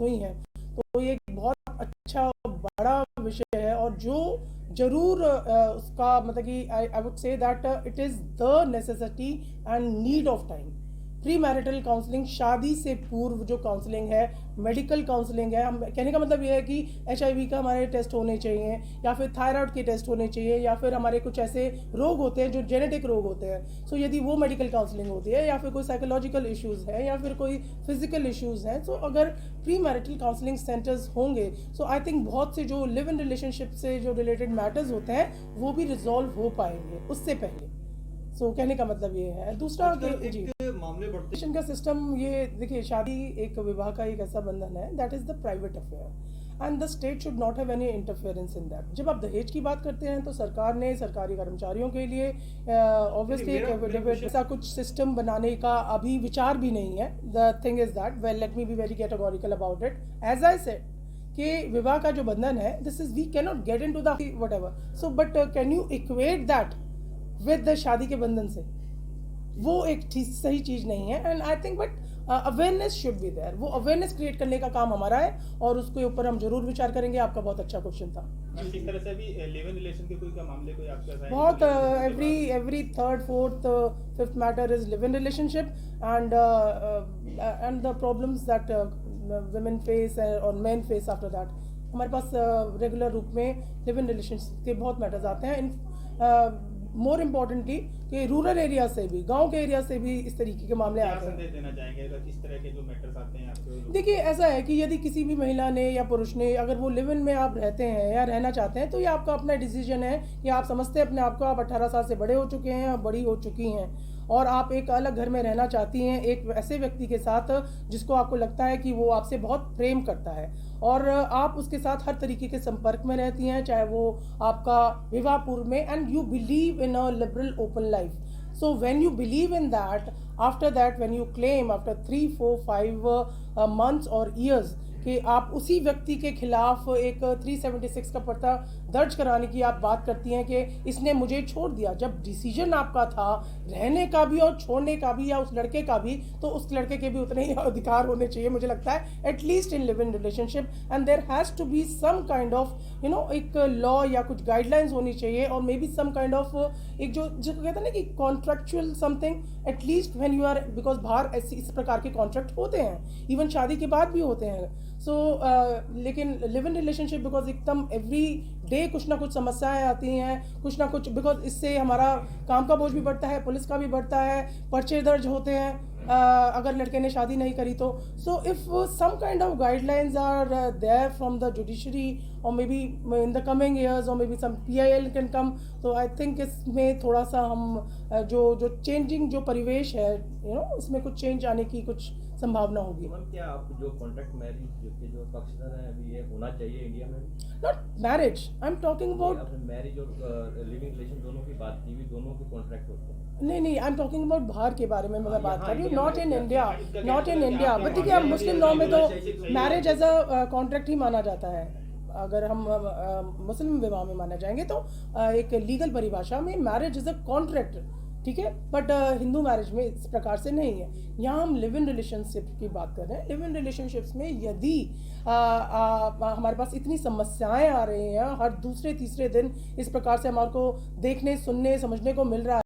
हुई हैं, तो ये एक बहुत अच्छा बड़ा विषय है और जो जरूर उसका मतलब कि I would say that it is the necessity and need of time. Pre marital counselling, शादी से पूर्व जो काउंसलिंग है, मेडिकल काउंसलिंग है। हम कहने का मतलब ये है कि HIV का हमारे टेस्ट होने चाहिए, या फिर थायराइड के टेस्ट होने चाहिए, या फिर हमारे कुछ ऐसे रोग होते हैं जो जेनेटिक रोग होते हैं, सो यदि वो मेडिकल काउंसलिंग होती है, या फिर कोई साइकोलॉजिकल इश्यूज़ है, या फिर कोई फिजिकल इश्यूज़ हैं, सो अगर प्री मैरिटल काउंसलिंग सेंटर्स होंगे, सो आई थिंक बहुत से जो लिव इन रिलेशनशिप से जो रिलेटेड मैटर्स होते हैं वो भी रिजॉल्व हो पाएंगे उससे पहले। सो कहने का मतलब ये है। दूसरा जी, मामले बढ़ते का सिस्टम, ये देखिए, शादी एक विवाह का एक ऐसा बंधन है that is the private affair and the state should not have any interference in that. जब आप दहेज की बात करते हैं तो सरकार ने सरकारी कर्मचारियों के लिए ऑब्वियसली एक एफिडेविट ऐसा कुछ सिस्टम बनाने का अभी विचार भी नहीं है। The thing is that, well let me be very categorical about it. As I said कि विवाह का जो बंधन है, this is we can not get into the whatever, so but can you equate that with the शादी के बंधन से? वो एक सही चीज़ नहीं है। And I think but awareness should be there. वो अवेयरनेस क्रिएट करने का काम हमारा है और उसके ऊपर हम जरूर विचार करेंगे। आपका बहुत अच्छा क्वेश्चन था। इस तरह से भी लिव इन रिलेशन के कोई का मामले कोई आपके साथ बहुत every third fourth fifth matter is live in relationship and the problems that women face और men फेस आफ्टर दैट। हमारे पास रेगुलर रूप में लिव इन रिलेशनशिप के बहुत मैटर्स आते हैं। मोर इम्पोर्टेंटली कि रूरल एरिया से भी, गांव के एरिया से भी इस तरीके के मामले आते हैं। संदेश देना चाहेंगे इस तरह के जो मैटर्स आते हैं आपको? देखिए, ऐसा है कि यदि किसी भी महिला ने या पुरुष ने, अगर वो लिव इन में आप रहते हैं या रहना चाहते हैं, तो ये आपका अपना डिसीजन है कि आप समझते हैं अपने आप को, आप 18 साल से बड़े हो चुके हैं या बड़ी हो चुकी हैं और आप एक अलग घर में रहना चाहती हैं एक ऐसे व्यक्ति के साथ जिसको आपको लगता है कि वो आपसे बहुत प्रेम करता है और आप उसके साथ हर तरीके के संपर्क में रहती हैं, चाहे वो आपका विवाह पूर्व में, and you believe in a liberal open life. So when you believe in that, after that when you claim after 3, 4, 5 months or years कि आप उसी व्यक्ति के खिलाफ एक 376 का पर्चा दर्ज कराने की आप बात करती हैं कि इसने मुझे छोड़ दिया, जब डिसीजन आपका था रहने का भी और छोड़ने का भी या उस लड़के का भी, तो उस लड़के के भी उतने ही अधिकार होने चाहिए मुझे लगता है, at least in live in relationship. And there has to be some kind of एक लॉ या कुछ गाइडलाइंस होनी चाहिए, और maybe some kind of एक जो कहते हैं ना कि contractual something, at least when you are, because बाहर ऐसी इस प्रकार के कॉन्ट्रैक्ट होते हैं, इवन शादी के बाद भी होते हैं। सो लेकिन लिव इन रिलेशनशिप बिकॉज एकदम एवरी डे कुछ ना कुछ समस्याएं आती हैं, कुछ ना कुछ, बिकॉज इससे हमारा काम का बोझ भी बढ़ता है, पुलिस का भी बढ़ता है, पर्चे दर्ज होते हैं अगर लड़के ने शादी नहीं करी तो। So if some kind of guidelines are there from the judiciary और maybe in the coming years और maybe some PIL can come, तो आई थिंक इसमें थोड़ा सा हम जो चेंजिंग जो परिवेश है इसमें कुछ चेंज आने की कुछ संभावना होगी। क्या आप जो कॉन्ट्रैक्ट मैरिज के जो पक्षधर हैं अभी, ये होना चाहिए इंडिया में? Not marriage, I am talking about marriage और लिविंग रिलेशन दोनों की बात की हुई, दोनों के कॉन्ट्रैक्ट होते हैं। नहीं, आई एम टॉकिंग अबाउट बाहर के बारे में मैं बात कर रही हूँ, not in India, not in India. But देखिए, हम मुस्लिम लॉ में तो मैरिज एज अ कॉन्ट्रैक्ट ही माना जाता है। अगर हम मुस्लिम विवाह में माना जाएंगे तो एक लीगल परिभाषा में मैरिज इज अ कॉन्ट्रैक्ट, ठीक है, बट हिंदू मैरिज में इस प्रकार से नहीं है। यहाँ हम लिव इन रिलेशनशिप की बात कर रहे हैं। लिव इन रिलेशनशिप्स में यदि हमारे पास इतनी समस्याएं आ रही हैं, हर दूसरे तीसरे दिन इस प्रकार से हमारे को देखने, सुनने, समझने को मिल रहा है